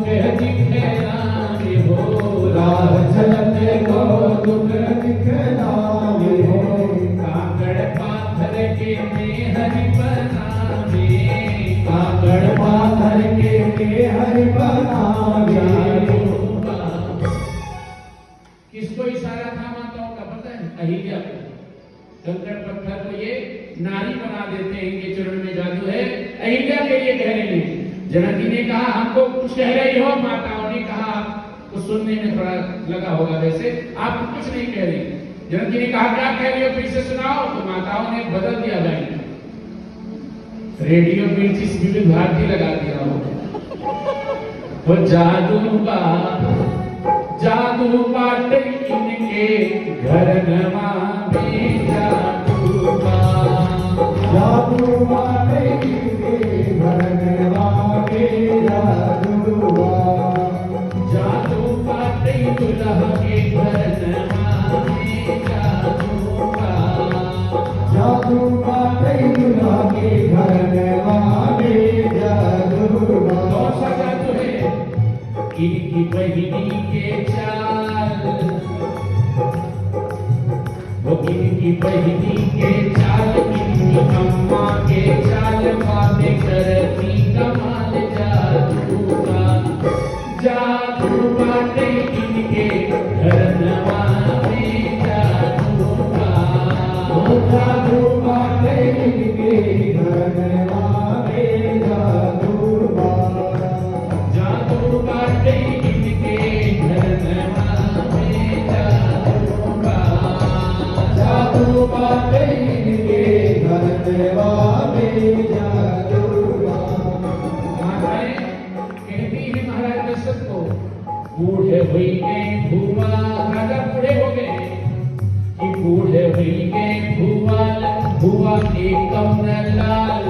दुख दिखलावे हो, राह चलते को दुख दिखलावे हो, काकड़ पाथर के मेहर बनावे, काकड़ पाथर के मेहर बनावे। किसको इशारा था माताओं का पता है? अहिल्या को। कंकड़ पत्थर को ये नारी बना देते हैं, इनके चरण में जादू है। अहिल्या के लिए कह रहे हैं। जनक जी ने कहा हमको कुछ कह रही हो, माताओं ने कहा कुछ सुनने में थोड़ा लगा होगा, वैसे आप कुछ नहीं कह रही। जनक जी ने कहा क्या कह रही हो, फिर से सुनाओ। तो माताओं ने बदल दिया लाइन, रेडियो मिर्ची विविध भारती लगा दिया हो। जादू बाटे इनके घर नवा में जादू बाटे इनके घर नवा में जादू बाटे दुल्हा के घर नवा में जादू बाटे दुल्हा के घर नवा में जादूगा। कौन सा जादू है? इनकी बहिनी के चाल, वो इनकी बहिनी के चाल, इनकी अम्मा के चाल, बातें करती कमाल जादू का। जादू बाटे इनके घर नवा में जादू का। जादू बाटे इनके घर नवा में जादूगा। जादू बाटे इनके घर नवा में जादू का। जादू बाटे इनके घर नवा में जादूगा। माताएं कहती है महाराज दशरथ को, बूढ़े हुई गए भूवा, राजा बूढ़े हो गए कि बूढ़े हुई गए भूवाल, भूवा एक कम न लाल।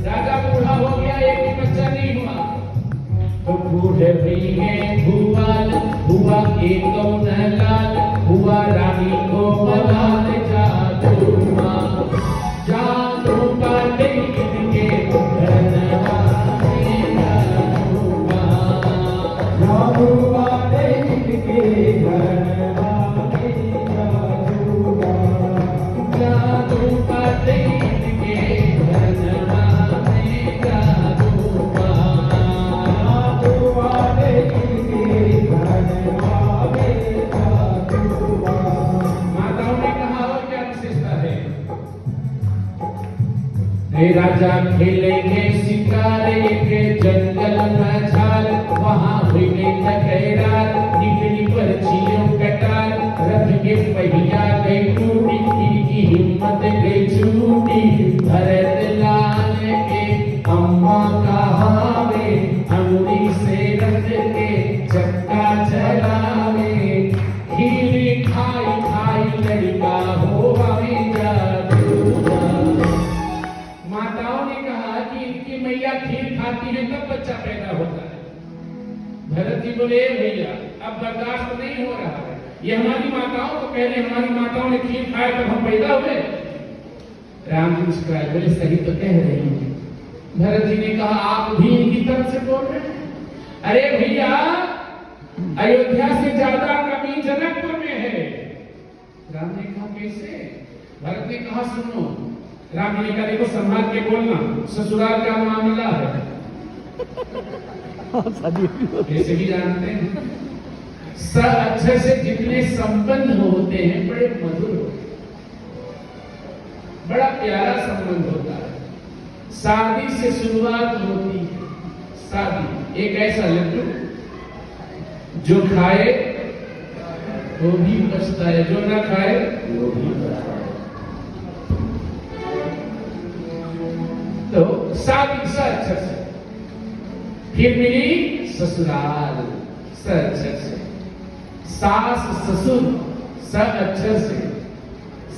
राजा बूढ़ा हो गया, एक भी बच्चा नहीं हुआ। तो बूढ़े हुई गए भूवाल, भूवा एक कम न लाल, भूवा रानी को मलाल जादू माँ। जादू बाटे इनके घर नवा में जादूगा। जादू बाटे इनके घर नवा में जादूगा। जादू बाटे इनके घर नवा में जादूगा। जादू बाटे इनके घर नवा में जादूगा। माताओं ने कहा और क्या विशेषता है? रे राजा खेलेंगे शिकारे के जंगल में झाल, वहां हुई तकरार, निकली पर्चियों कटार, रथ के पहिया गई टूटी, इनकी हिम्मत गई छूटी। भरत लाल के अम्मा कहावे, अंगुली से रथ के चक्का चलावे, खीर खाई खाई लड़का हो हमें जादूगा। माताओं ने कहा कि इनकी मैया खीर खाती है तब बच्चा पैदा होता है। भरत जी बोले भैया अब बर्दाश्त नहीं हो रहा है, ये हमारी माताओं को पहले हमारी माताओं ने खीर खाया तब हम पैदा हुए। राम जी मुस्कुराए बोले सही तो कह रही हैं। भरत जी ने कहा आप भी इनकी तरफ से बोल रहे हैं? अरे भैया अयोध्या से ज्यादा कमी जनकपुर में है। राम ने कहा कैसे? भरत ने कहा सुनो। राम जी ने कहा देखो संभाल के बोलना, ससुराल का मामला है। कैसे भी जानते हैं अच्छे से जितने संबंध होते हैं बड़े मधुर होते हैं, बड़ा प्यारा संबंध होता है। शादी से शुरुआत होती है। शादी एक ऐसा लड्डू जो खाए वो भी बचता है, जो ना खाए वो भी बचता है। तो शादी से अक्षर से, फिर मिली ससुराल स अक्षर से, सास ससुर स अक्षर से,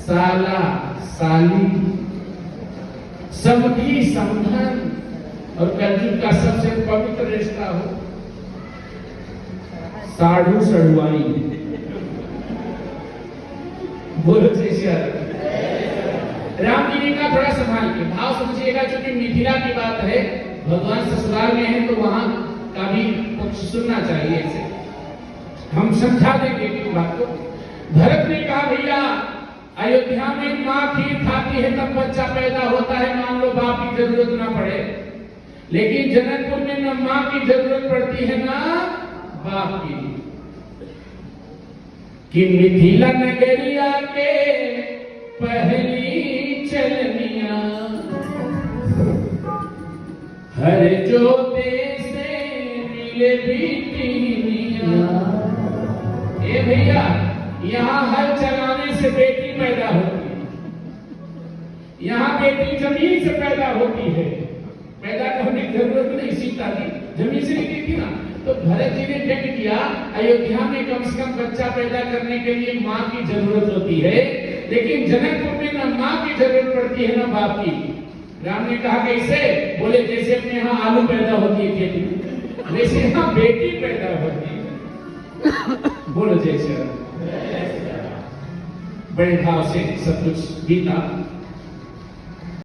साला साली, समधी समधन, और कलयुग का सबसे पवित्र रिश्ता हो साढ़ू सड़ुआई। बोलो जैसे राम जी ने कहा थोड़ा संभाल के भाव समझिएगा, क्योंकि मिथिला की बात है, भगवान ससुराल में है तो वहां का भी कुछ सुनना चाहिए इसे, हम समझा देंगे इस बात को। भरत ने कहा भैया अयोध्या में माँ खीर खाती है तब बच्चा पैदा होता है, मान लो बाप की जरूरत ना पड़े, लेकिन जनकपुर में न माँ की जरूरत पड़ती है ना बाप की। कि मिथिला नगरिया के पहली चलनिया हर जोते से मिले बीतिनिया। ए भैया यहाँ हल चलाने से बेटी पैदा होती है, यहाँ बेटी जमीन से पैदा होती है, पैदा करने की जरूरत नहीं, सीता की जमीन से नहीं थी ना। तो भरत जी ने जग किया अयोध्या में कम से कम बच्चा पैदा करने के लिए माँ की जरूरत होती है, लेकिन जनकपुर में न माँ की जरूरत पड़ती है न बाप की। राम ने कहा कैसे? बोले जैसे अपने यहाँ आलू पैदा होती है खेती में, वैसे यहाँ बेटी पैदा होती है। बोलो जैसे बड़े भाव से सब कुछ बीता।